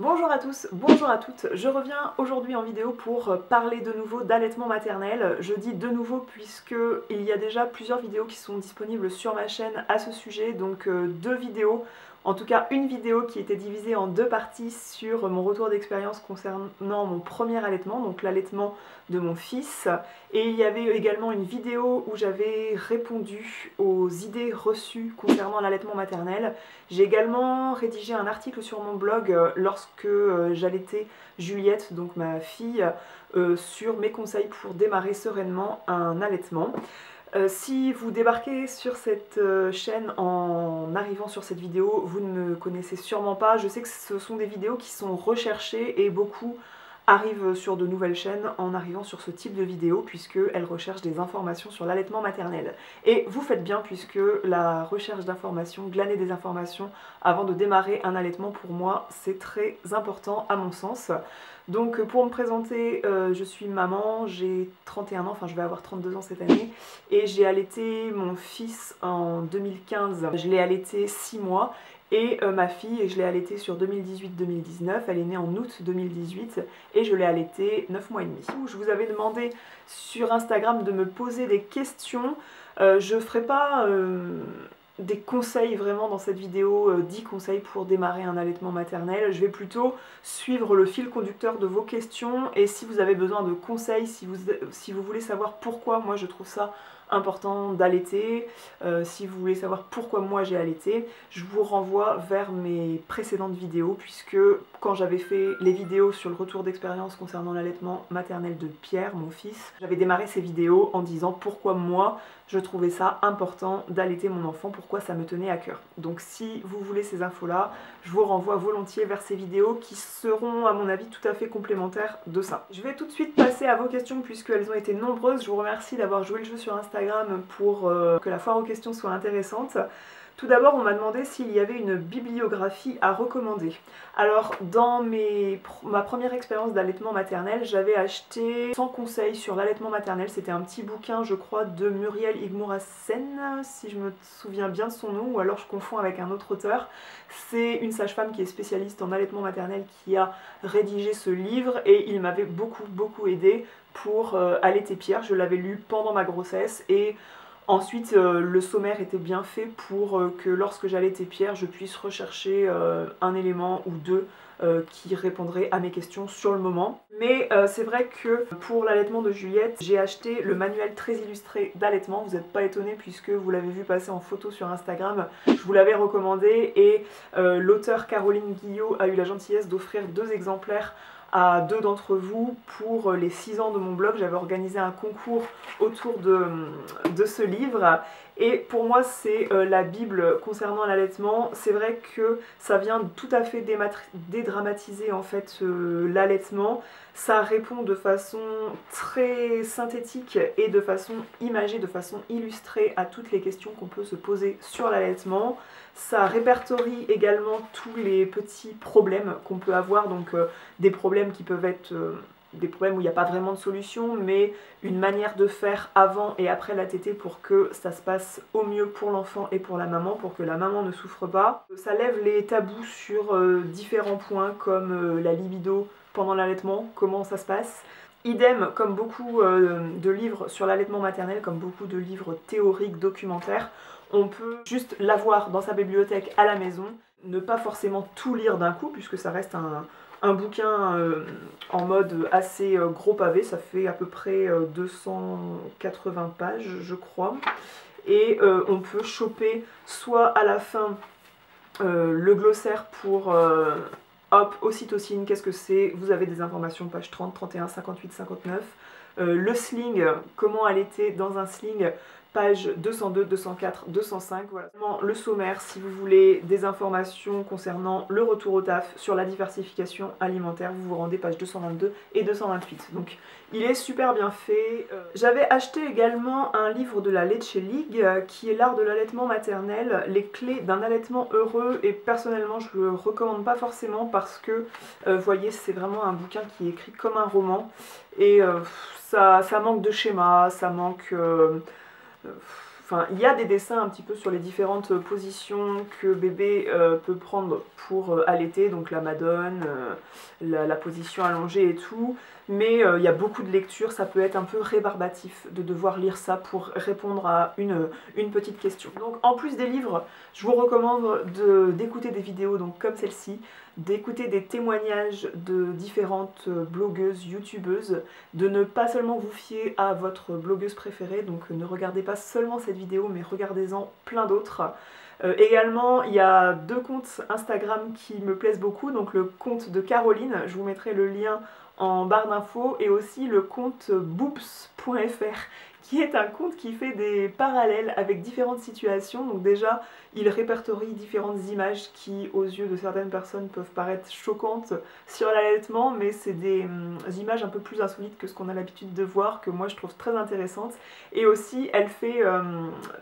Bonjour à tous, bonjour à toutes, je reviens aujourd'hui en vidéo pour parler de nouveau d'allaitement maternel. Je dis de nouveau puisque il y a déjà plusieurs vidéos qui sont disponibles sur ma chaîne à ce sujet, donc deux vidéos, en tout cas une vidéo qui était divisée en deux parties sur mon retour d'expérience concernant mon premier allaitement, donc l'allaitement de mon fils, et il y avait également une vidéo où j'avais répondu aux idées reçues concernant l'allaitement maternel. J'ai également rédigé un article sur mon blog lorsque j'allaitais Juliette, donc ma fille, sur mes conseils pour démarrer sereinement un allaitement. Si vous débarquez sur cette chaîne en arrivant sur cette vidéo, vous ne me connaissez sûrement pas. Je sais que ce sont des vidéos qui sont recherchées et beaucoup arrivent sur de nouvelles chaînes en arrivant sur ce type de vidéo puisqu'elles recherchent des informations sur l'allaitement maternel. Et vous faites bien puisque la recherche d'informations, glaner des informations avant de démarrer un allaitement, pour moi, c'est très important à mon sens. Donc pour me présenter, je suis maman, j'ai 31 ans, enfin je vais avoir 32 ans cette année, et j'ai allaité mon fils en 2015, je l'ai allaité 6 mois, et ma fille, je l'ai allaitée sur 2018-2019, elle est née en août 2018, et je l'ai allaitée 9 mois et demi. Je vous avais demandé sur Instagram de me poser des questions, je ne ferai pas des conseils vraiment dans cette vidéo, 10 conseils pour démarrer un allaitement maternel. Je vais plutôt suivre le fil conducteur de vos questions, et si vous avez besoin de conseils, si vous voulez savoir pourquoi moi je trouve ça important d'allaiter, si vous voulez savoir pourquoi moi j'ai allaité, je vous renvoie vers mes précédentes vidéos, puisque quand j'avais fait les vidéos sur le retour d'expérience concernant l'allaitement maternel de Pierre, mon fils, j'avais démarré ces vidéos en disant pourquoi moi je trouvais ça important d'allaiter mon enfant, pourquoi ça me tenait à cœur. Donc si vous voulez ces infos-là, je vous renvoie volontiers vers ces vidéos qui seront à mon avis tout à fait complémentaires de ça. Je vais tout de suite passer à vos questions puisqu'elles ont été nombreuses. Je vous remercie d'avoir joué le jeu sur Instagram pour que la foire aux questions soit intéressante. Tout d'abord, on m'a demandé s'il y avait une bibliographie à recommander. Alors, dans ma première expérience d'allaitement maternel, j'avais acheté 100 conseils sur l'allaitement maternel. C'était un petit bouquin, je crois, de Muriel Igmourassen, si je me souviens bien de son nom, ou alors je confonds avec un autre auteur. C'est une sage-femme qui est spécialiste en allaitement maternel qui a rédigé ce livre, et il m'avait beaucoup aidé pour allaiter Pierre. Je l'avais lu pendant ma grossesse, et ensuite, le sommaire était bien fait pour que lorsque j'allaitais Pierre, je puisse rechercher un élément ou deux qui répondrait à mes questions sur le moment. Mais c'est vrai que pour l'allaitement de Juliette, j'ai acheté le manuel très illustré d'allaitement. Vous n'êtes pas étonnés puisque vous l'avez vu passer en photo sur Instagram. Je vous l'avais recommandé, et l'auteure Caroline Guillot a eu la gentillesse d'offrir 2 exemplaires à 2 d'entre vous pour les 6 ans de mon blog. J'avais organisé un concours autour de ce livre, et pour moi c'est la Bible concernant l'allaitement. C'est vrai que ça vient tout à fait dédramatiser en fait l'allaitement. Ça répond de façon très synthétique et de façon imagée, de façon illustrée à toutes les questions qu'on peut se poser sur l'allaitement. Ça répertorie également tous les petits problèmes qu'on peut avoir, donc des problèmes qui peuvent être des problèmes où il n'y a pas vraiment de solution, mais une manière de faire avant et après la tétée pour que ça se passe au mieux pour l'enfant et pour la maman, pour que la maman ne souffre pas. Ça lève les tabous sur différents points comme la libido pendant l'allaitement, comment ça se passe. Idem, comme beaucoup de livres sur l'allaitement maternel, comme beaucoup de livres théoriques, documentaires, on peut juste l'avoir dans sa bibliothèque à la maison, ne pas forcément tout lire d'un coup, puisque ça reste un bouquin en mode assez gros pavé, ça fait à peu près 280 pages, je crois. Et on peut choper soit à la fin le glossaire pour hop, ocytocine, qu'est-ce que c'est? Vous avez des informations, page 30, 31, 58, 59. Le sling, comment allaiter dans un sling, page 202, 204, 205, voilà. Le sommaire, si vous voulez des informations concernant le retour au taf, sur la diversification alimentaire, vous vous rendez page 222 et 228. Donc il est super bien fait. J'avais acheté également un livre de la Leche League, qui est l'art de l'allaitement maternel, les clés d'un allaitement heureux, et personnellement je le recommande pas forcément parce que, vous voyez, c'est vraiment un bouquin qui est écrit comme un roman, et ça manque de schéma, ça manque... Enfin, il y a des dessins un petit peu sur les différentes positions que bébé peut prendre pour allaiter, donc la madone, la position allongée et tout, mais il y a beaucoup de lectures, ça peut être un peu rébarbatif de devoir lire ça pour répondre à une petite question. Donc en plus des livres, je vous recommande d'écouter des vidéos donc comme celle-ci, d'écouter des témoignages de différentes blogueuses, youtubeuses, de ne pas seulement vous fier à votre blogueuse préférée, donc ne regardez pas seulement cette vidéo, mais regardez-en plein d'autres. Également, il y a 2 comptes Instagram qui me plaisent beaucoup, donc le compte de Caroline, je vous mettrai le lien en barre d'infos, et aussi le compte boops.fr, qui est un compte qui fait des parallèles avec différentes situations. Donc déjà, il répertorie différentes images qui, aux yeux de certaines personnes, peuvent paraître choquantes sur l'allaitement, mais c'est des images un peu plus insolites que ce qu'on a l'habitude de voir, que moi je trouve très intéressantes. Et aussi, elle fait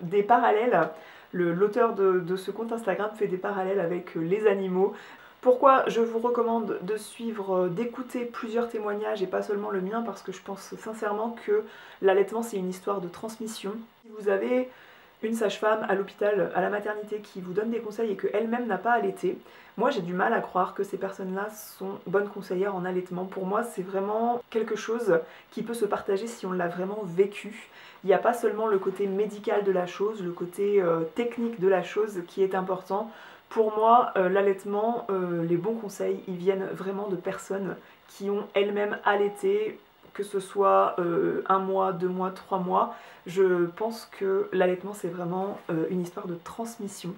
des parallèles. L'auteur de ce compte Instagram fait des parallèles avec les animaux. Pourquoi je vous recommande de suivre, d'écouter plusieurs témoignages et pas seulement le mien, parce que je pense sincèrement que l'allaitement c'est une histoire de transmission. Si vous avez une sage-femme à l'hôpital, à la maternité qui vous donne des conseils et qu'elle-même n'a pas allaité, moi j'ai du mal à croire que ces personnes-là sont bonnes conseillères en allaitement. Pour moi c'est vraiment quelque chose qui peut se partager si on l'a vraiment vécu. Il n'y a pas seulement le côté médical de la chose, le côté technique de la chose qui est important. Pour moi, l'allaitement, les bons conseils, ils viennent vraiment de personnes qui ont elles-mêmes allaité, que ce soit 1 mois, 2 mois, 3 mois. Je pense que l'allaitement, c'est vraiment une histoire de transmission.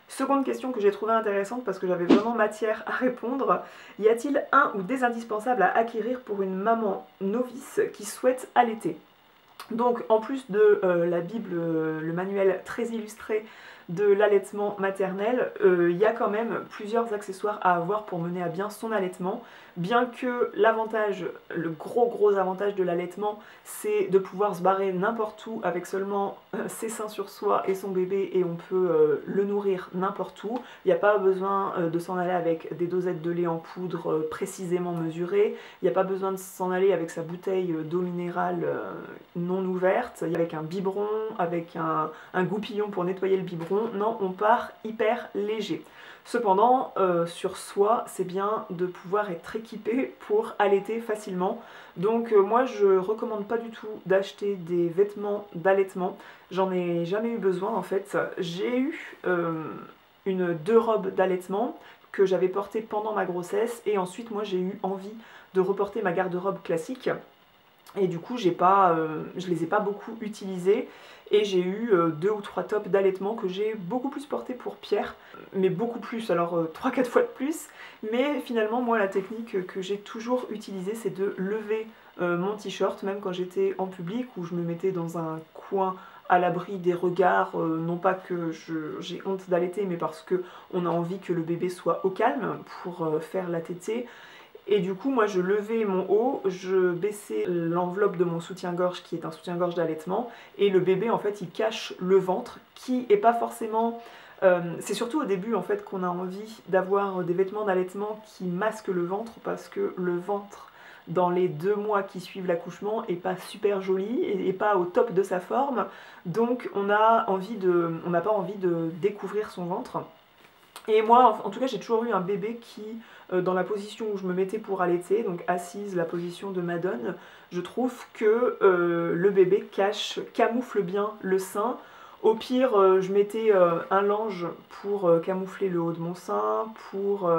Seconde question que j'ai trouvée intéressante parce que j'avais vraiment matière à répondre. Y a-t-il un ou des indispensables à acquérir pour une maman novice qui souhaite allaiter ? Donc en plus de la Bible, le manuel très illustré de l'allaitement maternel, il y a quand même plusieurs accessoires à avoir pour mener à bien son allaitement. Bien que l'avantage, le gros avantage de l'allaitement, c'est de pouvoir se barrer n'importe où avec seulement ses seins sur soi et son bébé, et on peut le nourrir n'importe où. Il n'y a pas besoin de s'en aller avec des dosettes de lait en poudre précisément mesurées. Il n'y a pas besoin de s'en aller avec sa bouteille d'eau minérale non ouverte, avec un biberon, avec un goupillon pour nettoyer le biberon. Non, on part hyper léger. Cependant, sur soi, c'est bien de pouvoir être équipé pour allaiter facilement. Donc moi, je recommande pas du tout d'acheter des vêtements d'allaitement. J'en ai jamais eu besoin en fait. J'ai eu 2 robes d'allaitement que j'avais portées pendant ma grossesse, et ensuite moi j'ai eu envie de reporter ma garde-robe classique. Et du coup, je les ai pas beaucoup utilisés, et j'ai eu 2 ou 3 tops d'allaitement que j'ai beaucoup plus portés pour Pierre, mais beaucoup plus, alors 3-4 fois de plus. Mais finalement, moi, la technique que j'ai toujours utilisée, c'est de lever mon t-shirt, même quand j'étais en public, où je me mettais dans un coin à l'abri des regards, non pas que j'ai honte d'allaiter, mais parce qu'on a envie que le bébé soit au calme pour faire la tétée. Et du coup, moi je levais mon haut, je baissais l'enveloppe de mon soutien-gorge qui est un soutien-gorge d'allaitement, et le bébé en fait il cache le ventre qui est pas forcément... c'est surtout au début en fait qu'on a envie d'avoir des vêtements d'allaitement qui masquent le ventre, parce que le ventre dans les 2 mois qui suivent l'accouchement est pas super joli et pas au top de sa forme, donc on n'a pas envie de découvrir son ventre. Et moi, en tout cas, j'ai toujours eu un bébé qui, dans la position où je me mettais pour allaiter, donc assise, la position de madone, je trouve que le bébé camoufle bien le sein. Au pire, je mettais un lange pour camoufler le haut de mon sein, pour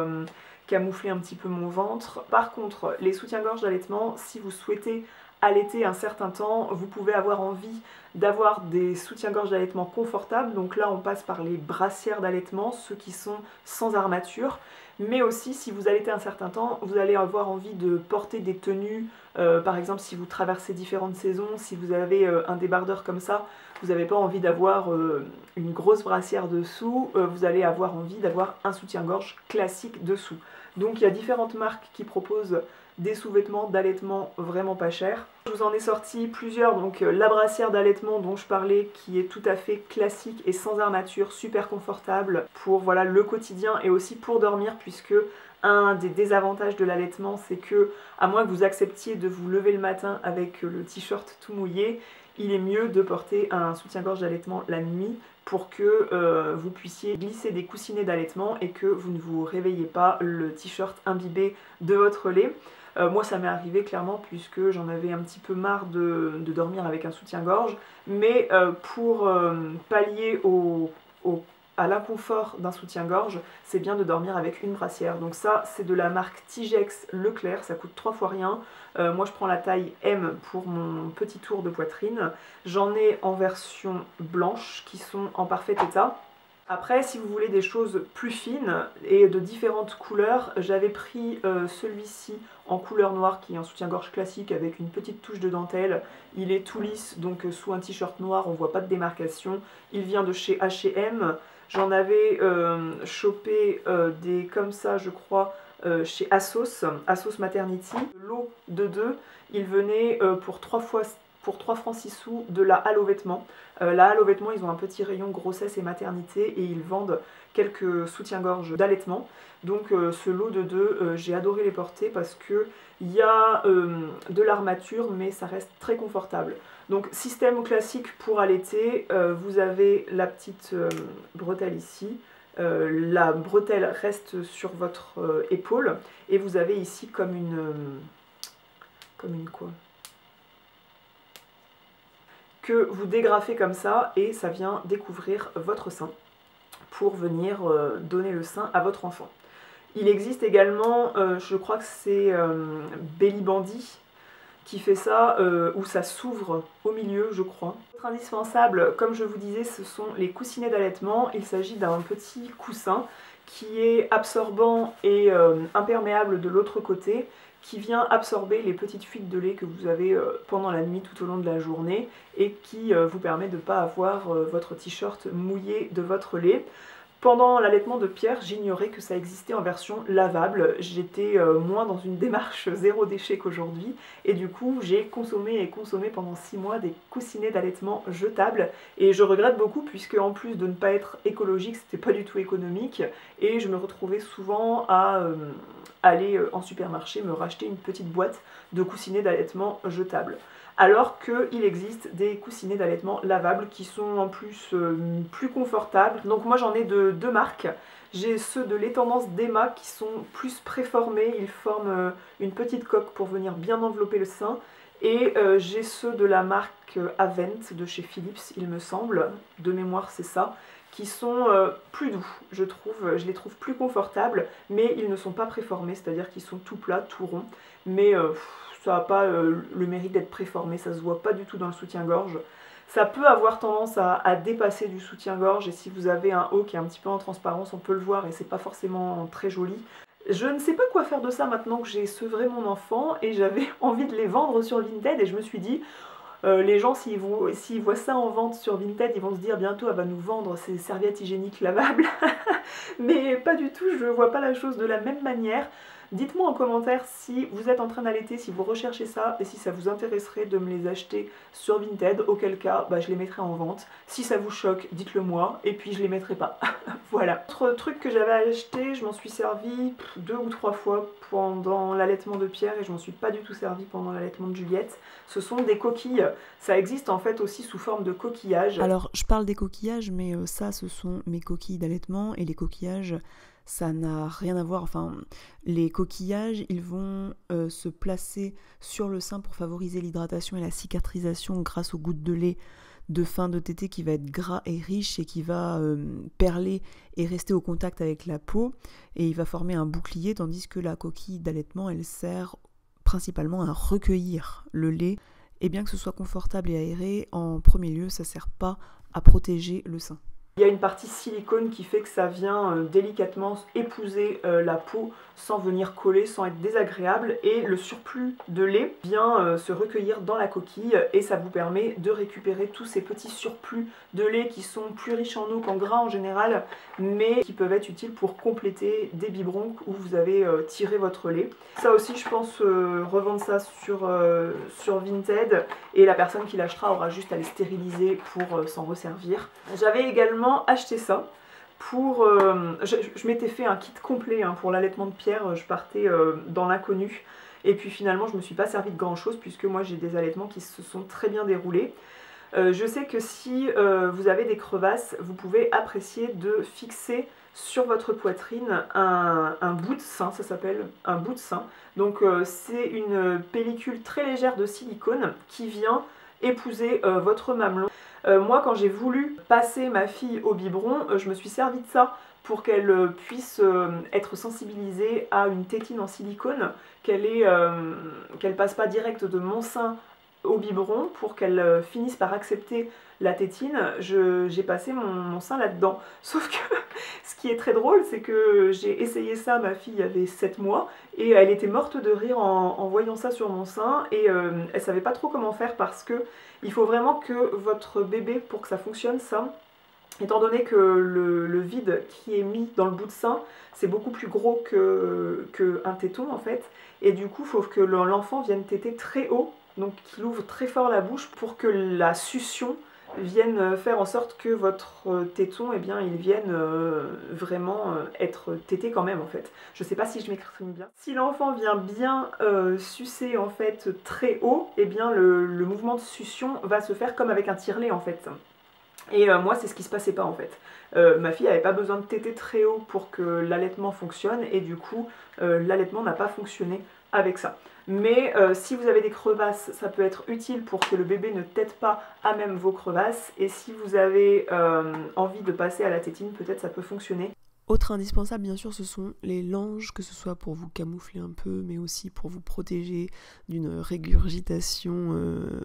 camoufler un petit peu mon ventre. Par contre, les soutiens-gorge d'allaitement, si vous souhaitez allaiter un certain temps, vous pouvez avoir envie d'avoir des soutiens-gorge d'allaitement confortables. Donc là, on passe par les brassières d'allaitement, ceux qui sont sans armature. Mais aussi, si vous allaitez un certain temps, vous allez avoir envie de porter des tenues. Par exemple, si vous traversez différentes saisons, si vous avez un débardeur comme ça, vous n'avez pas envie d'avoir une grosse brassière dessous, vous allez avoir envie d'avoir un soutien-gorge classique dessous. Donc il y a différentes marques qui proposent des sous-vêtements d'allaitement vraiment pas chers. Je vous en ai sorti plusieurs, donc la brassière d'allaitement dont je parlais, qui est tout à fait classique et sans armature, super confortable pour voilà, le quotidien et aussi pour dormir, puisque Un des désavantages de l'allaitement, c'est que, à moins que vous acceptiez de vous lever le matin avec le t-shirt tout mouillé, il est mieux de porter un soutien-gorge d'allaitement la nuit pour que vous puissiez glisser des coussinets d'allaitement et que vous ne vous réveillez pas le t-shirt imbibé de votre lait. Moi ça m'est arrivé clairement puisque j'en avais un petit peu marre de dormir avec un soutien-gorge, mais pour pallier à l'inconfort d'un soutien-gorge, c'est bien de dormir avec une brassière. Donc ça, c'est de la marque Tigex Leclerc, ça coûte 3 fois rien. Moi, je prends la taille M pour mon petit tour de poitrine. J'en ai en version blanche, qui sont en parfait état. Après, si vous voulez des choses plus fines et de différentes couleurs, j'avais pris celui-ci en couleur noire qui est un soutien-gorge classique avec une petite touche de dentelle. Il est tout lisse, donc sous un t-shirt noir, on voit pas de démarcation. Il vient de chez H&M. J'en avais chopé des comme ça, je crois, chez Assos Maternity. Lot de 2, il venait pour 3 francs 6 sous de la halle aux vêtements. La halle aux vêtements, ils ont un petit rayon grossesse et maternité et ils vendent quelques soutiens-gorge d'allaitement. Donc ce lot de 2, j'ai adoré les porter parce qu'il y a de l'armature mais ça reste très confortable. Donc système classique pour allaiter, vous avez la petite bretelle ici. La bretelle reste sur votre épaule et vous avez ici comme une quoi que vous dégrafez comme ça et ça vient découvrir votre sein pour venir donner le sein à votre enfant. Il existe également, je crois que c'est Belly Bandy qui fait ça, où ça s'ouvre au milieu, je crois. Autre indispensable, comme je vous disais, ce sont les coussinets d'allaitement. Il s'agit d'un petit coussin qui est absorbant et imperméable de l'autre côté, qui vient absorber les petites fuites de lait que vous avez pendant la nuit tout au long de la journée et qui vous permet de ne pas avoir votre t-shirt mouillé de votre lait. Pendant l'allaitement de Pierre, j'ignorais que ça existait en version lavable. J'étais moins dans une démarche zéro déchet qu'aujourd'hui et du coup j'ai consommé pendant 6 mois des coussinets d'allaitement jetables et je regrette beaucoup puisque en plus de ne pas être écologique, c'était pas du tout économique et je me retrouvais souvent à aller en supermarché me racheter une petite boîte de coussinets d'allaitement jetables. Alors qu'il existe des coussinets d'allaitement lavables qui sont en plus plus confortables. Donc moi j'en ai de 2 marques. J'ai ceux de Les Tendances d'Emma qui sont plus préformés, ils forment une petite coque pour venir bien envelopper le sein. Et j'ai ceux de la marque Avent de chez Philips, il me semble, de mémoire c'est ça, qui sont plus doux, je les trouve plus confortables, mais ils ne sont pas préformés, c'est-à-dire qu'ils sont tout plats, tout ronds, mais ça n'a pas le mérite d'être préformé, ça se voit pas du tout dans le soutien-gorge. Ça peut avoir tendance à dépasser du soutien-gorge et si vous avez un haut qui est un petit peu en transparence, on peut le voir et c'est pas forcément très joli. Je ne sais pas quoi faire de ça maintenant que j'ai sevré mon enfant et j'avais envie de les vendre sur Vinted et je me suis dit, les gens s'ils voient ça en vente sur Vinted, ils vont se dire bientôt elle va nous vendre ces serviettes hygiéniques lavables. Mais pas du tout, je vois pas la chose de la même manière. Dites-moi en commentaire si vous êtes en train d'allaiter, si vous recherchez ça et si ça vous intéresserait de me les acheter sur Vinted, auquel cas je les mettrai en vente. Si ça vous choque, dites-le moi et puis je les mettrai pas. Voilà. Autre truc que j'avais acheté, je m'en suis servi 2 ou 3 fois pendant l'allaitement de Pierre et je m'en suis pas du tout servi pendant l'allaitement de Juliette. Ce sont des coquilles, ça existe en fait aussi sous forme de coquillages. Alors je parle des coquillages mais ça ce sont mes coquilles d'allaitement et les coquillages ça n'a rien à voir, enfin les coquillages ils vont se placer sur le sein pour favoriser l'hydratation et la cicatrisation grâce aux gouttes de lait de fin de tétée qui va être gras et riche et qui va perler et rester au contact avec la peau et il va former un bouclier tandis que la coquille d'allaitement elle sert principalement à recueillir le lait et bien que ce soit confortable et aéré, en premier lieu ça sert pas à protéger le sein. Il y a une partie silicone qui fait que ça vient délicatement épouser la peau sans venir coller, sans être désagréable et le surplus de lait vient se recueillir dans la coquille et ça vous permet de récupérer tous ces petits surplus de lait qui sont plus riches en eau qu'en gras en général mais qui peuvent être utiles pour compléter des biberons où vous avez tiré votre lait. Ça aussi je pense revendre ça sur Vinted et la personne qui l'achètera aura juste à les stériliser pour s'en resservir. J'avais également acheté ça Je m'étais fait un kit complet hein, pour l'allaitement de Pierre, je partais dans l'inconnu. Et puis finalement, je ne me suis pas servi de grand chose puisque moi j'ai des allaitements qui se sont très bien déroulés. Je sais que si vous avez des crevasses, vous pouvez apprécier de fixer sur votre poitrine un bout de sein, ça s'appelle un bout de sein. Donc c'est une pellicule très légère de silicone qui vient épouser votre mamelon. Moi quand j'ai voulu passer ma fille au biberon, je me suis servi de ça pour qu'elle puisse être sensibilisée à une tétine en silicone, qu'elle passe pas direct de mon sein au biberon pour qu'elle finisse par accepter la tétine. J'ai passé mon sein là-dedans. Sauf que ce qui est très drôle, c'est que j'ai essayé ça, ma fille avait 7 mois, et elle était morte de rire en voyant ça sur mon sein, et elle savait pas trop comment faire parce que il faut vraiment que votre bébé, pour que ça fonctionne ça, étant donné que le vide qui est mis dans le bout de sein, c'est beaucoup plus gros qu'un téton en fait, et du coup il faut que l'enfant vienne téter très haut, donc qu'il ouvre très fort la bouche pour que la succion vienne faire en sorte que votre téton, eh bien, il vienne vraiment être tété quand même en fait. Je sais pas si je m'exprime bien. Si l'enfant vient bien sucer en fait très haut, eh bien le mouvement de succion va se faire comme avec un tire-lait en fait. Et moi c'est ce qui se passait pas en fait. Ma fille n'avait pas besoin de téter très haut pour que l'allaitement fonctionne et du coup l'allaitement n'a pas fonctionné avec ça. Mais si vous avez des crevasses, ça peut être utile pour que le bébé ne tète pas à même vos crevasses. Et si vous avez envie de passer à la tétine, peut-être ça peut fonctionner. Autre indispensable, bien sûr, ce sont les langes, que ce soit pour vous camoufler un peu, mais aussi pour vous protéger d'une régurgitation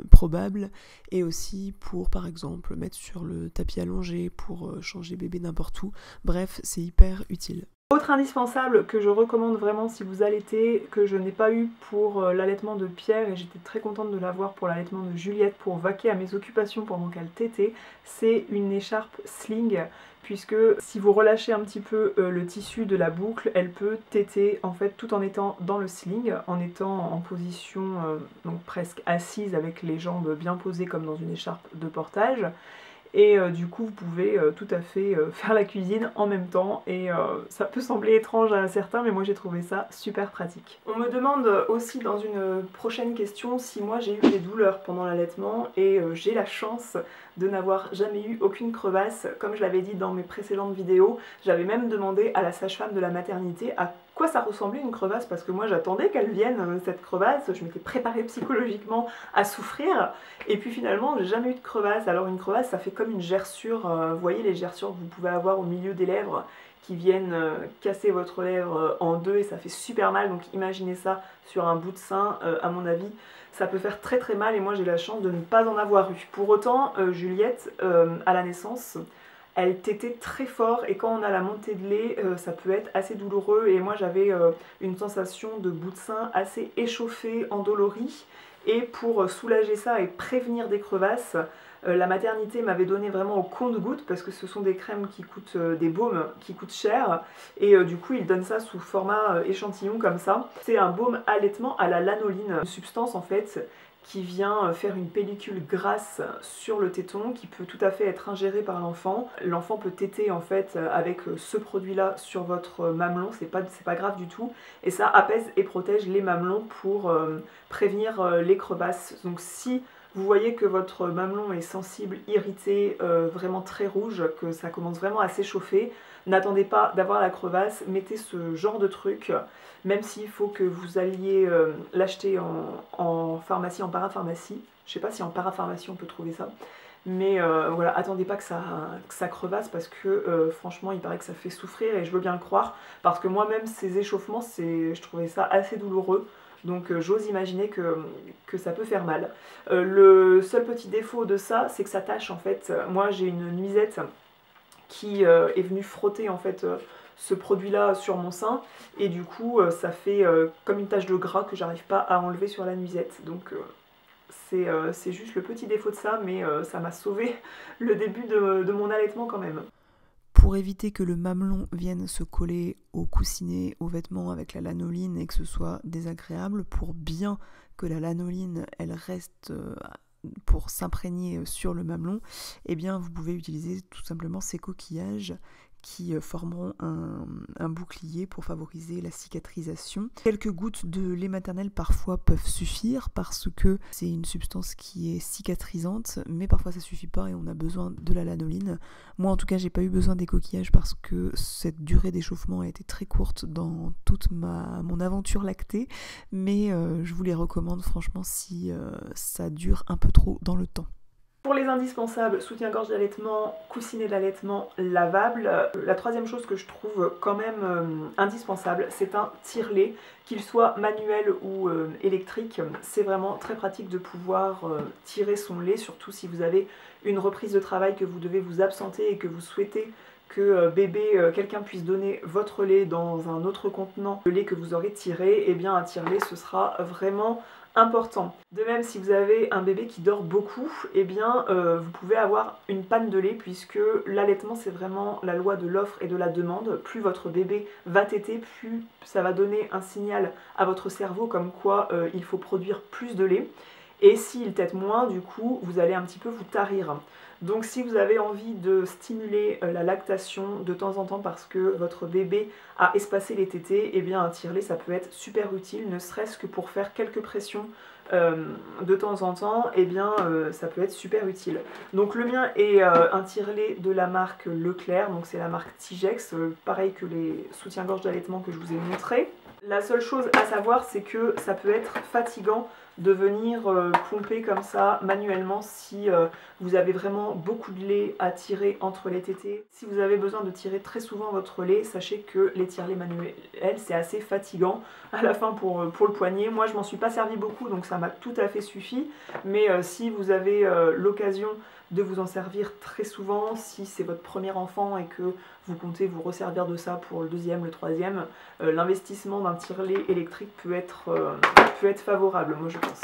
probable, et aussi pour, par exemple, mettre sur le tapis allongé, pour changer bébé n'importe où. Bref, c'est hyper utile. Autre indispensable que je recommande vraiment si vous allaitez, que je n'ai pas eu pour l'allaitement de Pierre, et j'étais très contente de l'avoir pour l'allaitement de Juliette pour vaquer à mes occupations pendant qu'elle tétait, c'est une écharpe sling, puisque si vous relâchez un petit peu le tissu de la boucle, elle peut téter en fait tout en étant dans le sling, en étant en position donc presque assise avec les jambes bien posées comme dans une écharpe de portage. Et du coup vous pouvez tout à fait faire la cuisine en même temps et ça peut sembler étrange à certains mais moi j'ai trouvé ça super pratique. On me demande aussi dans une prochaine question si moi j'ai eu des douleurs pendant l'allaitement et j'ai la chance de n'avoir jamais eu aucune crevasse. Comme je l'avais dit dans mes précédentes vidéos, j'avais même demandé à la sage-femme de la maternité à quoi ça ressemblait une crevasse parce que moi j'attendais qu'elle vienne cette crevasse, je m'étais préparée psychologiquement à souffrir et puis finalement j'ai jamais eu de crevasse. Alors une crevasse ça fait comme une gerçure, vous voyez les gerçures que vous pouvez avoir au milieu des lèvres qui viennent casser votre lèvre en deux et ça fait super mal, donc imaginez ça sur un bout de sein, à mon avis ça peut faire très très mal et moi j'ai la chance de ne pas en avoir eu. Pour autant Juliette à la naissance elle tétait très fort et quand on a la montée de lait, ça peut être assez douloureux et moi j'avais une sensation de bout de sein assez échauffé, endolori et pour soulager ça et prévenir des crevasses, la maternité m'avait donné vraiment au compte-gouttes parce que ce sont des crèmes qui coûtent, des baumes qui coûtent cher et du coup ils donnent ça sous format échantillon comme ça. C'est un baume allaitement à la lanoline, une substance en fait qui vient faire une pellicule grasse sur le téton qui peut tout à fait être ingérée par l'enfant. L'enfant peut téter en fait avec ce produit-là sur votre mamelon, c'est pas grave du tout. Et ça apaise et protège les mamelons pour prévenir les crevasses. Donc si vous voyez que votre mamelon est sensible, irrité, vraiment très rouge, que ça commence vraiment à s'échauffer, n'attendez pas d'avoir la crevasse, mettez ce genre de truc, même s'il faut que vous alliez l'acheter en pharmacie, en parapharmacie. Je sais pas si en parapharmacie on peut trouver ça. Mais voilà, attendez pas que ça crevasse parce que franchement il paraît que ça fait souffrir et je veux bien le croire. Parce que moi-même ces échauffements, je trouvais ça assez douloureux. Donc j'ose imaginer que ça peut faire mal. Le seul petit défaut de ça, c'est que ça tâche en fait. Moi j'ai une nuisette qui est venue frotter en fait ce produit-là sur mon sein et du coup ça fait comme une tache de gras que j'arrive pas à enlever sur la nuisette. Donc c'est juste le petit défaut de ça, mais ça m'a sauvé le début de mon allaitement quand même. Pour éviter que le mamelon vienne se coller au coussinet, aux vêtements avec la lanoline et que ce soit désagréable, pour bien que la lanoline elle reste pour s'imprégner sur le mamelon, eh bien vous pouvez utiliser tout simplement ces coquillages qui formeront un bouclier pour favoriser la cicatrisation. Quelques gouttes de lait maternel parfois peuvent suffire parce que c'est une substance qui est cicatrisante, mais parfois ça suffit pas et on a besoin de la lanoline. Moi en tout cas j'ai pas eu besoin des coquillages parce que cette durée d'échauffement a été très courte dans toute mon aventure lactée, mais je vous les recommande franchement si ça dure un peu trop dans le temps. Pour les indispensables, soutien-gorge d'allaitement, coussinet d'allaitement lavable. La troisième chose que je trouve quand même indispensable, c'est un tire-lait, qu'il soit manuel ou électrique. C'est vraiment très pratique de pouvoir tirer son lait, surtout si vous avez une reprise de travail, que vous devez vous absenter et que vous souhaitez que quelqu'un puisse donner votre lait dans un autre contenant, le lait que vous aurez tiré, et bien un tire-lait ce sera vraiment important. De même, si vous avez un bébé qui dort beaucoup, eh bien vous pouvez avoir une panne de lait, puisque l'allaitement c'est vraiment la loi de l'offre et de la demande. Plus votre bébé va téter, plus ça va donner un signal à votre cerveau comme quoi il faut produire plus de lait. Et s'il tète moins, du coup, vous allez un petit peu vous tarir. Donc si vous avez envie de stimuler la lactation de temps en temps parce que votre bébé a espacé les tétés, eh bien un tire-lait ça peut être super utile, ne serait-ce que pour faire quelques pressions de temps en temps, eh bien ça peut être super utile. Donc le mien est un tire-lait de la marque Leclerc, donc c'est la marque Tigex, pareil que les soutiens-gorge d'allaitement que je vous ai montré. La seule chose à savoir, c'est que ça peut être fatigant de venir pomper comme ça manuellement si vous avez vraiment beaucoup de lait à tirer entre les tétés. Si vous avez besoin de tirer très souvent votre lait, sachez que les tire-laits manuels c'est assez fatigant à la fin pour le poignet. Moi je m'en suis pas servi beaucoup donc ça m'a tout à fait suffi, mais si vous avez l'occasion de vous en servir très souvent, si c'est votre premier enfant et que vous comptez vous resservir de ça pour le deuxième, le troisième, l'investissement d'un tire-lait électrique peut être favorable, moi je pense.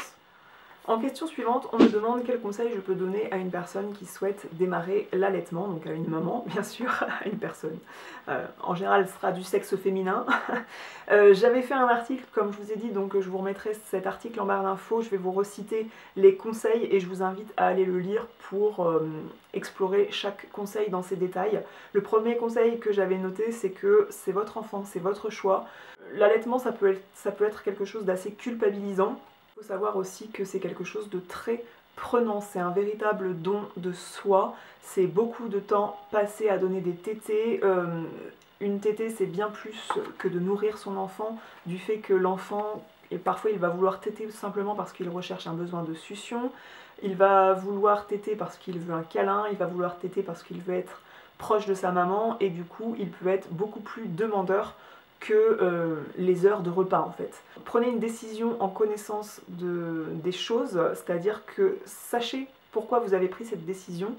En question suivante, on me demande quel conseil je peux donner à une personne qui souhaite démarrer l'allaitement, donc à une maman bien sûr, à une personne. En général, ce sera du sexe féminin. J'avais fait un article, comme je vous ai dit, donc je vous remettrai cet article en barre d'infos, je vais vous reciter les conseils et je vous invite à aller le lire pour explorer chaque conseil dans ses détails. Le premier conseil que j'avais noté, c'est que c'est votre enfant, c'est votre choix. L'allaitement, ça peut être quelque chose d'assez culpabilisant. Il faut savoir aussi que c'est quelque chose de très prenant, c'est un véritable don de soi, c'est beaucoup de temps passé à donner des tétées. Une tétée c'est bien plus que de nourrir son enfant, du fait que l'enfant, et parfois il va vouloir téter simplement parce qu'il recherche un besoin de succion, il va vouloir téter parce qu'il veut un câlin, il va vouloir téter parce qu'il veut être proche de sa maman, et du coup il peut être beaucoup plus demandeur que les heures de repas en fait. Prenez une décision en connaissance des choses, c'est-à-dire que sachez pourquoi vous avez pris cette décision,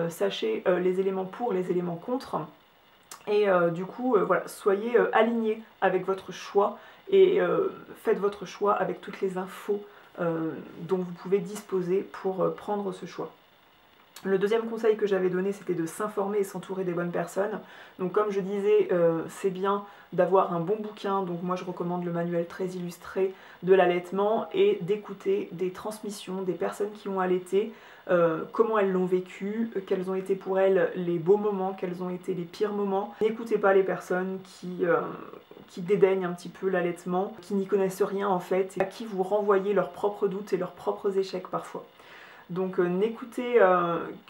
sachez les éléments pour, les éléments contre, et du coup voilà, soyez alignés avec votre choix et faites votre choix avec toutes les infos dont vous pouvez disposer pour prendre ce choix. Le deuxième conseil que j'avais donné, c'était de s'informer et s'entourer des bonnes personnes. Donc comme je disais, c'est bien d'avoir un bon bouquin, donc moi je recommande le manuel très illustré de l'allaitement, et d'écouter des transmissions des personnes qui ont allaité, comment elles l'ont vécu, quels ont été pour elles les beaux moments, quels ont été les pires moments. N'écoutez pas les personnes qui dédaignent un petit peu l'allaitement, qui n'y connaissent rien en fait, et à qui vous renvoyez leurs propres doutes et leurs propres échecs parfois. Donc n'écoutez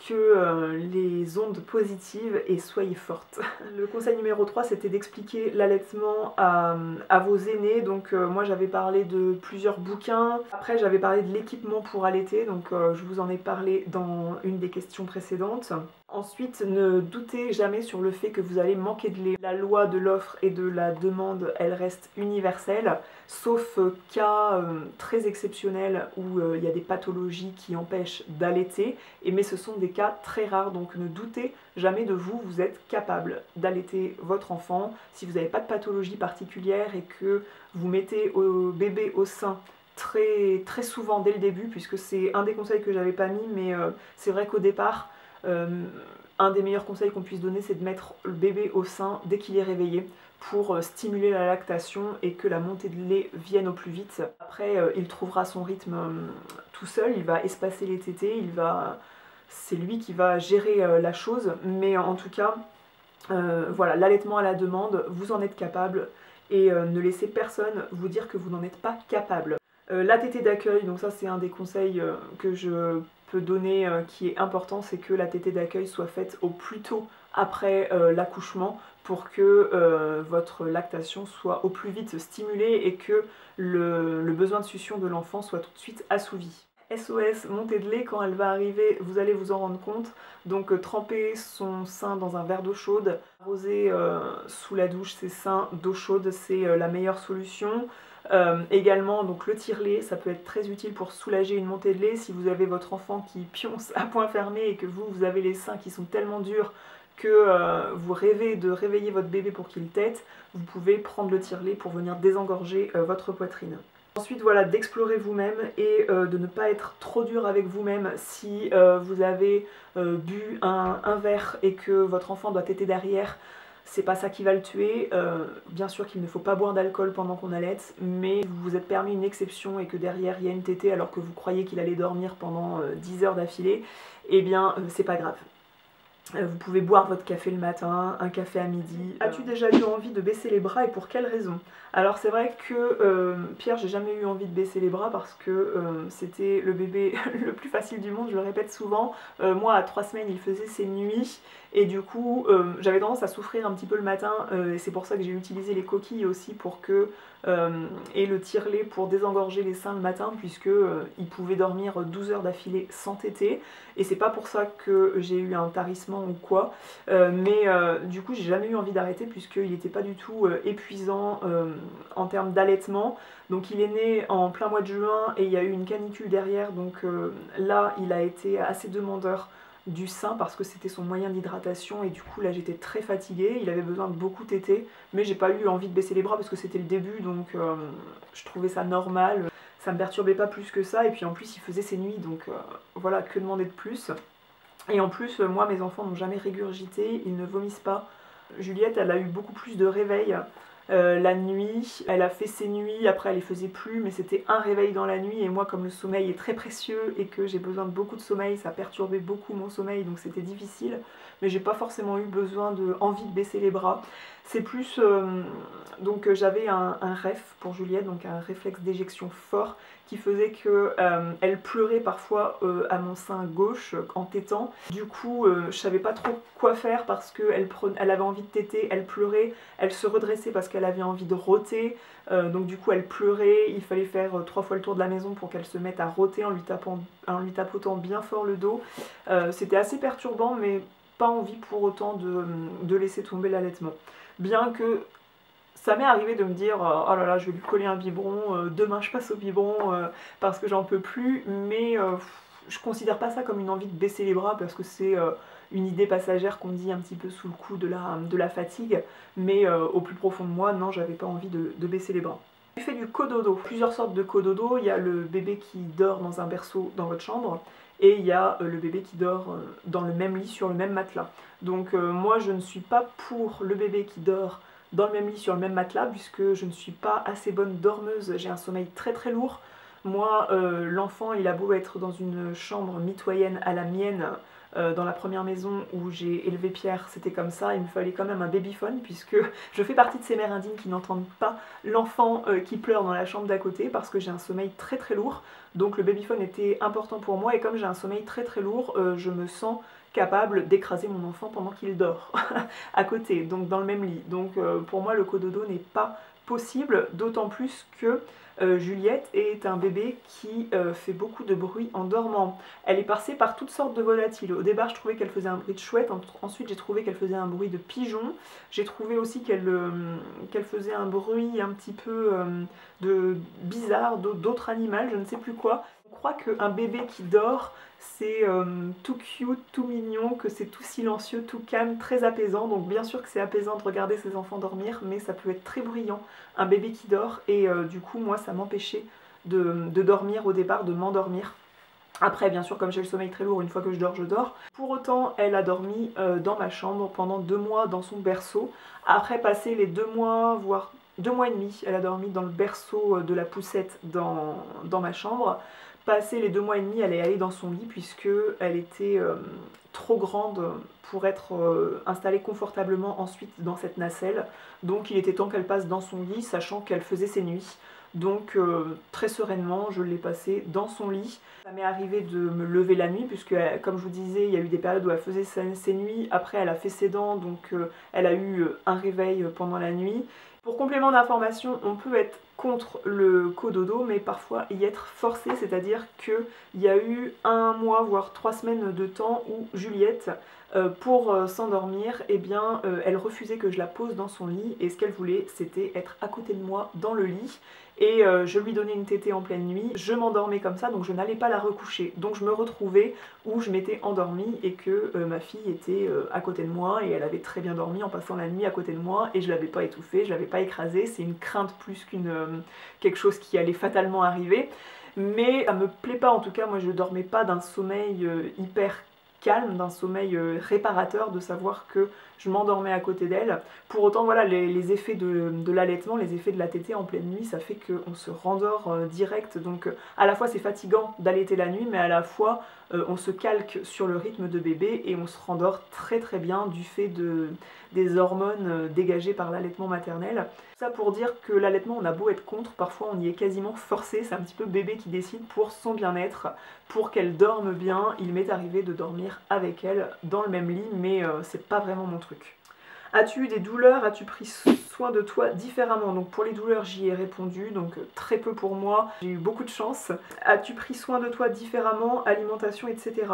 que les ondes positives et soyez forte. Le conseil numéro 3, c'était d'expliquer l'allaitement à vos aînés. Donc moi j'avais parlé de plusieurs bouquins. Après j'avais parlé de l'équipement pour allaiter, donc je vous en ai parlé dans une des questions précédentes. Ensuite, ne doutez jamais sur le fait que vous allez manquer de lait. La loi de l'offre et de la demande, elle reste universelle, sauf cas très exceptionnels où il y a des pathologies qui empêchent d'allaiter, mais ce sont des cas très rares, donc ne doutez jamais de vous, vous êtes capable d'allaiter votre enfant. Si vous n'avez pas de pathologie particulière et que vous mettez au bébé au sein très souvent dès le début, puisque c'est un des conseils que j'avais pas mis, mais c'est vrai qu'au départ, un des meilleurs conseils qu'on puisse donner, c'est de mettre le bébé au sein dès qu'il est réveillé pour stimuler la lactation et que la montée de lait vienne au plus vite. Après, il trouvera son rythme tout seul, il va espacer les tétés, c'est lui qui va gérer la chose, mais en tout cas, Voilà, l'allaitement à la demande, vous en êtes capable et ne laissez personne vous dire que vous n'en êtes pas capable. La tétée d'accueil, donc ça c'est un des conseils que je peux donner qui est important, c'est que la tétée d'accueil soit faite au plus tôt après l'accouchement pour que votre lactation soit au plus vite stimulée et que le besoin de succion de l'enfant soit tout de suite assouvi. SOS, montée de lait, quand elle va arriver, vous allez vous en rendre compte. Donc tremper son sein dans un verre d'eau chaude, arroser sous la douche ses seins d'eau chaude, c'est la meilleure solution. Également, donc le tire-lait, ça peut être très utile pour soulager une montée de lait. Si vous avez votre enfant qui pionce à point fermé et que vous avez les seins qui sont tellement durs que vous rêvez de réveiller votre bébé pour qu'il tète, vous pouvez prendre le tire-lait pour venir désengorger votre poitrine. Ensuite, voilà, d'explorer vous-même et de ne pas être trop dur avec vous-même. Si vous avez bu un verre et que votre enfant doit téter derrière, c'est pas ça qui va le tuer. Bien sûr qu'il ne faut pas boire d'alcool pendant qu'on allaite, mais vous vous êtes permis une exception et que derrière il y a une tétée alors que vous croyez qu'il allait dormir pendant 10 heures d'affilée, eh bien c'est pas grave. Vous pouvez boire votre café le matin, un café à midi. As-tu déjà eu envie de baisser les bras et pour quelle raison? Alors c'est vrai que Pierre, j'ai jamais eu envie de baisser les bras parce que c'était le bébé le plus facile du monde, je le répète souvent. Moi à 3 semaines il faisait ses nuits et du coup j'avais tendance à souffrir un petit peu le matin et c'est pour ça que j'ai utilisé les coquilles aussi pour que et le tire-lait pour désengorger les seins le matin puisque il pouvait dormir 12 heures d'affilée sans téter et c'est pas pour ça que j'ai eu un tarissement ou quoi mais du coup j'ai jamais eu envie d'arrêter puisqu'il n'était pas du tout épuisant en termes d'allaitement. Donc il est né en plein mois de juin et il y a eu une canicule derrière donc là il a été assez demandeur du sein parce que c'était son moyen d'hydratation et du coup là j'étais très fatiguée, il avait besoin de beaucoup téter mais j'ai pas eu envie de baisser les bras parce que c'était le début donc je trouvais ça normal, ça me perturbait pas plus que ça et puis en plus il faisait ses nuits donc voilà, que demander de plus. Et en plus moi mes enfants n'ont jamais régurgité, ils ne vomissent pas. Juliette elle a eu beaucoup plus de réveils la nuit, elle a fait ses nuits, après elle les faisait plus, mais c'était un réveil dans la nuit et moi comme le sommeil est très précieux et que j'ai besoin de beaucoup de sommeil, ça perturbait beaucoup mon sommeil donc c'était difficile, mais j'ai pas forcément eu envie de baisser les bras. C'est plus, donc j'avais un REF pour Juliette, donc un réflexe d'éjection fort qui faisait qu'elle pleurait parfois à mon sein gauche en tétant. Du coup, je savais pas trop quoi faire parce qu'elle avait envie de téter, elle pleurait, elle se redressait parce qu'elle avait envie de rôter. Donc du coup, elle pleurait, il fallait faire 3 fois le tour de la maison pour qu'elle se mette à rôter en lui tapotant bien fort le dos. C'était assez perturbant, mais pas envie pour autant de laisser tomber l'allaitement. Bien que ça m'est arrivé de me dire oh là là je vais lui coller un biberon, demain je passe au biberon parce que j'en peux plus, mais je considère pas ça comme une envie de baisser les bras parce que c'est une idée passagère qu'on dit un petit peu sous le coup de la fatigue, mais au plus profond de moi, non, j'avais pas envie de baisser les bras. J'ai fait du cododo, plusieurs sortes de cododo, il y a le bébé qui dort dans un berceau dans votre chambre, et il y a le bébé qui dort dans le même lit sur le même matelas. Donc moi je ne suis pas pour le bébé qui dort dans le même lit sur le même matelas puisque je ne suis pas assez bonne dormeuse, j'ai un sommeil très très lourd. Moi l'enfant il a beau être dans une chambre mitoyenne à la mienne, dans la première maison où j'ai élevé Pierre, c'était comme ça, il me fallait quand même un babyphone puisque je fais partie de ces mères indignes qui n'entendent pas l'enfant qui pleure dans la chambre d'à côté parce que j'ai un sommeil très très lourd. Donc le babyphone était important pour moi et comme j'ai un sommeil très très lourd, je me sens capable d'écraser mon enfant pendant qu'il dort à côté, donc dans le même lit. Donc pour moi le cododo n'est pas possible, d'autant plus que Juliette est un bébé qui fait beaucoup de bruit en dormant. Elle est passée par toutes sortes de volatiles. Au départ je trouvais qu'elle faisait un bruit de chouette, ensuite j'ai trouvé qu'elle faisait un bruit de pigeon, j'ai trouvé aussi qu'elle faisait un bruit un petit peu bizarre d'autres animaux, je ne sais plus quoi. On croit qu'un bébé qui dort c'est tout cute, tout mignon, que c'est tout silencieux, tout calme, très apaisant. Donc bien sûr que c'est apaisant de regarder ses enfants dormir, mais ça peut être très bruyant, un bébé qui dort. Et du coup, moi, ça m'empêchait de dormir au départ, de m'endormir. Après, bien sûr, comme j'ai le sommeil très lourd, une fois que je dors, je dors. Pour autant, elle a dormi dans ma chambre pendant 2 mois dans son berceau. Après passer les 2 mois, voire 2 mois et demi, elle a dormi dans le berceau de la poussette dans ma chambre. Passé les 2 mois et demi, elle est allée dans son lit puisque elle était trop grande pour être installée confortablement ensuite dans cette nacelle. Donc il était temps qu'elle passe dans son lit, sachant qu'elle faisait ses nuits. Donc très sereinement, je l'ai passée dans son lit. Ça m'est arrivé de me lever la nuit, puisque comme je vous disais, il y a eu des périodes où elle faisait ses nuits. Après, elle a fait ses dents, donc elle a eu un réveil pendant la nuit. Pour complément d'information, on peut être contre le cododo, mais parfois y être forcé, c'est-à-dire qu'il y a eu 1 mois, voire 3 semaines de temps où Juliette, pour s'endormir, eh bien, elle refusait que je la pose dans son lit, et ce qu'elle voulait, c'était être à côté de moi dans le lit, et je lui donnais une tétée en pleine nuit, je m'endormais comme ça, donc je n'allais pas la recoucher. Donc je me retrouvais où je m'étais endormie et que ma fille était à côté de moi, et elle avait très bien dormi en passant la nuit à côté de moi, et je l'avais pas étouffée, je l'avais pas écrasée. C'est une crainte plus quelque chose qui allait fatalement arriver. Mais ça me plaît pas, en tout cas, moi je dormais pas d'un sommeil hyper calme, d'un sommeil réparateur, de savoir que je m'endormais à côté d'elle. Pour autant, voilà, les effets de l'allaitement, les effets de la tétée en pleine nuit, ça fait qu'on se rendort direct. Donc à la fois c'est fatigant d'allaiter la nuit, mais à la fois on se calque sur le rythme de bébé et on se rendort très très bien du fait des hormones dégagées par l'allaitement maternel. Ça pour dire que l'allaitement, on a beau être contre, parfois on y est quasiment forcé, c'est un petit peu bébé qui décide pour son bien-être, pour qu'elle dorme bien. Il m'est arrivé de dormir avec elle dans le même lit, mais c'est pas vraiment mon truc. As-tu eu des douleurs? As-tu pris soin de toi différemment? Donc pour les douleurs, j'y ai répondu, donc très peu pour moi, j'ai eu beaucoup de chance. As-tu pris soin de toi différemment? Alimentation, etc.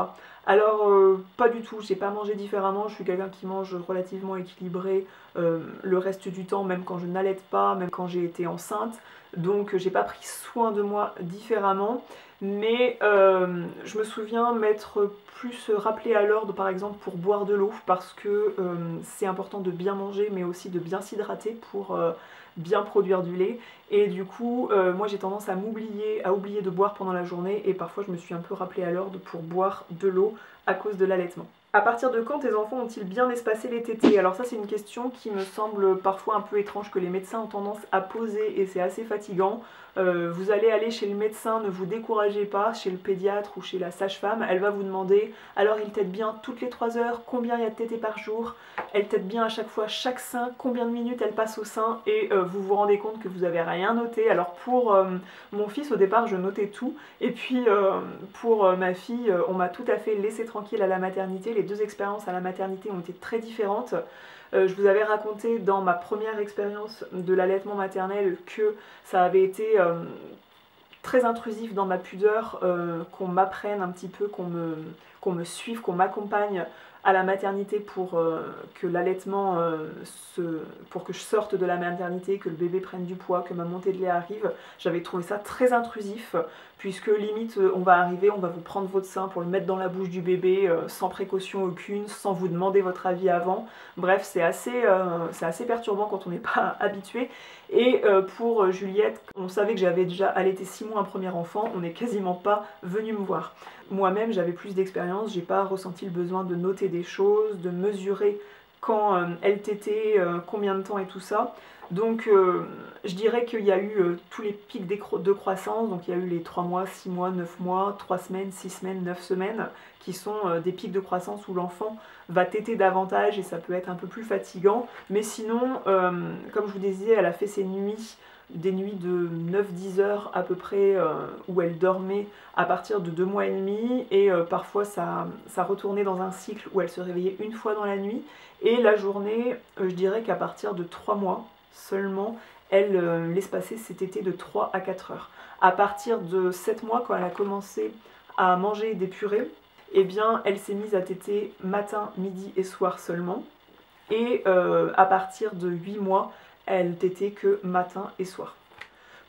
Alors pas du tout, j'ai pas mangé différemment, je suis quelqu'un qui mange relativement équilibré le reste du temps, même quand je n'allaite pas, même quand j'ai été enceinte. Donc j'ai pas pris soin de moi différemment, mais je me souviens m'être plus rappelé à l'ordre par exemple pour boire de l'eau, parce que c'est important de bien manger mais aussi de bien s'hydrater pour bien produire du lait. Et du coup moi j'ai tendance à oublier de boire pendant la journée, et parfois je me suis un peu rappelé à l'ordre pour boire de l'eau à cause de l'allaitement. À partir de quand tes enfants ont-ils bien espacé les tétées? Alors ça c'est une question qui me semble parfois un peu étrange, que les médecins ont tendance à poser, et c'est assez fatigant. Vous allez aller chez le médecin, ne vous découragez pas, chez le pédiatre ou chez la sage-femme, elle va vous demander, alors il tète bien toutes les 3 heures, combien il y a de tétées par jour, elle tète bien à chaque fois chaque sein, combien de minutes elle passe au sein, et vous vous rendez compte que vous n'avez rien noté. Alors pour mon fils, au départ je notais tout, et puis pour ma fille, on m'a tout à fait laissé tranquille à la maternité. Les 2 expériences à la maternité ont été très différentes. Je vous avais raconté dans ma première expérience de l'allaitement maternel que ça avait été très intrusif dans ma pudeur, qu'on m'apprenne un petit peu, qu'on me suive, qu'on m'accompagne à la maternité pour que l'allaitement, pour que je sorte de la maternité, que le bébé prenne du poids, que ma montée de lait arrive. J'avais trouvé ça très intrusif, puisque limite on va arriver, on va vous prendre votre sein pour le mettre dans la bouche du bébé sans précaution aucune, sans vous demander votre avis avant. Bref, c'est assez perturbant quand on n'est pas habitué. Et pour Juliette, on savait que j'avais déjà allaité 6 mois un premier enfant, on n'est quasiment pas venu me voir. Moi-même j'avais plus d'expérience, j'ai pas ressenti le besoin de noter des choses, de mesurer quand elle tétait, combien de temps et tout ça. Donc je dirais qu'il y a eu tous les pics de croissance, donc il y a eu les 3 mois, 6 mois, 9 mois, 3 semaines, 6 semaines, 9 semaines, qui sont des pics de croissance où l'enfant va téter davantage et ça peut être un peu plus fatigant. Mais sinon, comme je vous disais, elle a fait ses nuits, des nuits de 9-10 heures à peu près, où elle dormait à partir de 2 mois et demi, et parfois ça retournait dans un cycle où elle se réveillait une fois dans la nuit, et la journée, je dirais qu'à partir de 3 mois seulement, elle laisse passer cet été de 3 à 4 heures. À partir de 7 mois, quand elle a commencé à manger des purées, eh bien elle s'est mise à téter matin, midi et soir seulement, et à partir de 8 mois, elle tétait que matin et soir.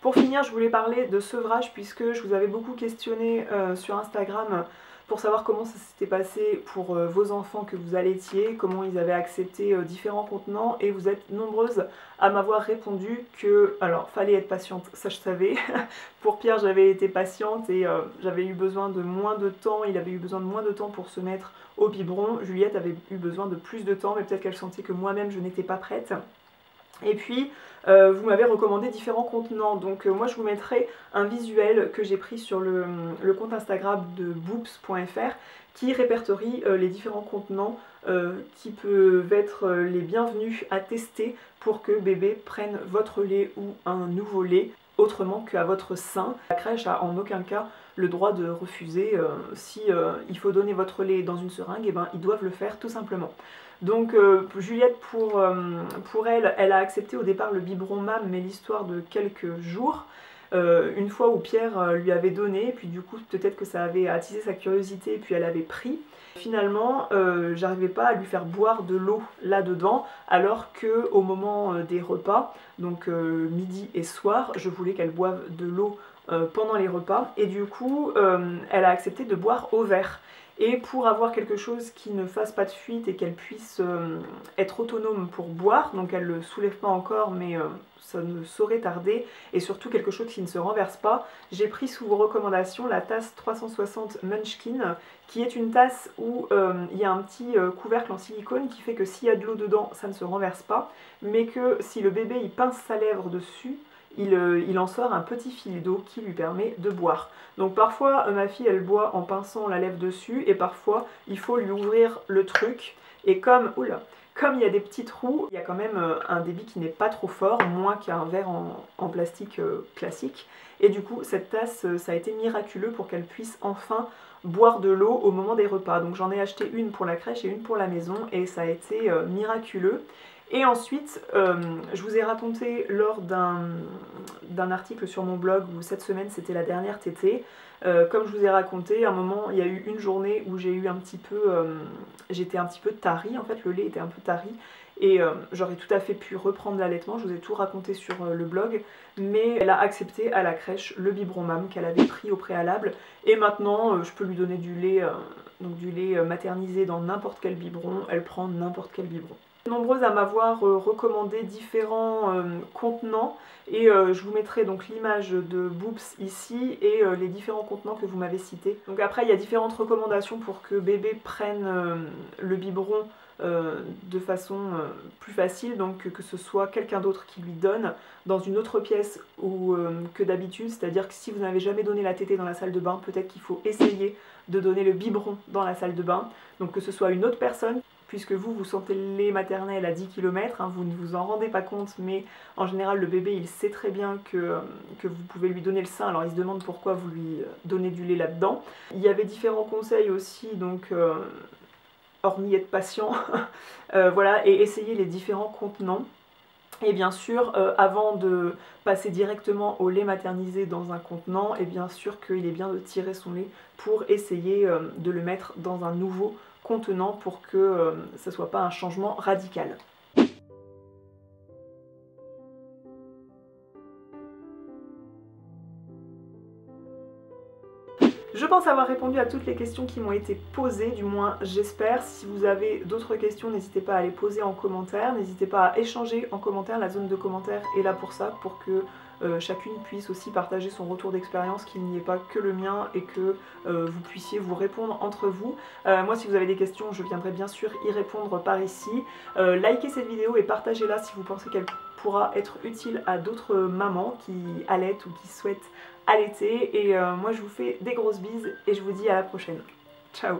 Pour finir, je voulais parler de sevrage, puisque je vous avais beaucoup questionné sur Instagram pour savoir comment ça s'était passé pour vos enfants que vous allaitiez, comment ils avaient accepté différents contenants, et vous êtes nombreuses à m'avoir répondu que, alors fallait être patiente, ça je savais. Pour Pierre, j'avais été patiente et j'avais eu besoin de moins de temps, il avait eu besoin de moins de temps pour se mettre au biberon. Juliette avait eu besoin de plus de temps, mais peut-être qu'elle sentait que moi-même je n'étais pas prête. Et puis vous m'avez recommandé différents contenants, donc moi je vous mettrai un visuel que j'ai pris sur le compte Instagram de boops.fr qui répertorie les différents contenants qui peuvent être les bienvenus à tester pour que bébé prenne votre lait ou un nouveau lait autrement qu'à votre sein. La crèche a en aucun cas le droit de refuser. Si il faut donner votre lait dans une seringue, et ben, ils doivent le faire tout simplement. Donc Juliette, pour elle, elle a accepté au départ le biberon MAM, mais l'histoire de quelques jours. Une fois où Pierre lui avait donné, puis du coup peut-être que ça avait attisé sa curiosité, puis elle avait pris. Finalement, j'arrivais pas à lui faire boire de l'eau là-dedans, alors que au moment des repas, donc midi et soir, je voulais qu'elle boive de l'eau pendant les repas, et du coup, elle a accepté de boire au verre. Et pour avoir quelque chose qui ne fasse pas de fuite et qu'elle puisse être autonome pour boire, donc elle ne le soulève pas encore, mais ça ne saurait tarder, et surtout quelque chose qui ne se renverse pas, j'ai pris sous vos recommandations la tasse 360 Munchkin, qui est une tasse où il y a un petit couvercle en silicone qui fait que s'il y a de l'eau dedans, ça ne se renverse pas, mais que si le bébé il pince sa lèvre dessus, il en sort un petit fil d'eau qui lui permet de boire. Donc parfois ma fille elle boit en pinçant la lèvre dessus, et parfois il faut lui ouvrir le truc, et comme il y a des petits trous, il y a quand même un débit qui n'est pas trop fort, moins qu'un verre en plastique classique, et du coup cette tasse ça a été miraculeux pour qu'elle puisse enfin boire de l'eau au moment des repas. Donc j'en ai acheté une pour la crèche et une pour la maison, et ça a été miraculeux. Et ensuite, je vous ai raconté lors d'un article sur mon blog où cette semaine c'était la dernière tétée, comme je vous ai raconté, à un moment il y a eu une journée où j'ai eu un petit peu, j'étais un petit peu tarie, en fait le lait était un peu tari, et j'aurais tout à fait pu reprendre l'allaitement, je vous ai tout raconté sur le blog, mais elle a accepté à la crèche le biberon MAM qu'elle avait pris au préalable, et maintenant je peux lui donner du lait, donc du lait maternisé dans n'importe quel biberon, elle prend n'importe quel biberon. Nombreuses à m'avoir recommandé différents contenants, et je vous mettrai donc l'image de Boops ici et les différents contenants que vous m'avez cités. Donc après il y a différentes recommandations pour que bébé prenne le biberon de façon plus facile, donc que ce soit quelqu'un d'autre qui lui donne dans une autre pièce que d'habitude, c'est-à-dire que si vous n'avez jamais donné la tétée dans la salle de bain, peut-être qu'il faut essayer de donner le biberon dans la salle de bain, donc que ce soit une autre personne, puisque vous sentez le lait maternel à 10 km, hein, vous ne vous en rendez pas compte, mais en général le bébé il sait très bien que vous pouvez lui donner le sein, alors il se demande pourquoi vous lui donnez du lait là-dedans. Il y avait différents conseils aussi, donc hormis être patient, voilà, et essayer les différents contenants. Et bien sûr, avant de passer directement au lait maternisé dans un contenant, et bien sûr qu'il est bien de tirer son lait pour essayer de le mettre dans un nouveau contenant pour que ça ne soit pas un changement radical. Je pense avoir répondu à toutes les questions qui m'ont été posées, du moins j'espère. Si vous avez d'autres questions, n'hésitez pas à les poser en commentaire, n'hésitez pas à échanger en commentaire, la zone de commentaires est là pour ça, pour que chacune puisse aussi partager son retour d'expérience, qu'il n'y ait pas que le mien et que vous puissiez vous répondre entre vous. Moi si vous avez des questions, je viendrai bien sûr y répondre par ici. Likez cette vidéo et partagez-la si vous pensez qu'elle pourra être utile à d'autres mamans qui allaitent ou qui souhaitent allaiter. Et moi je vous fais des grosses bises et je vous dis à la prochaine. Ciao!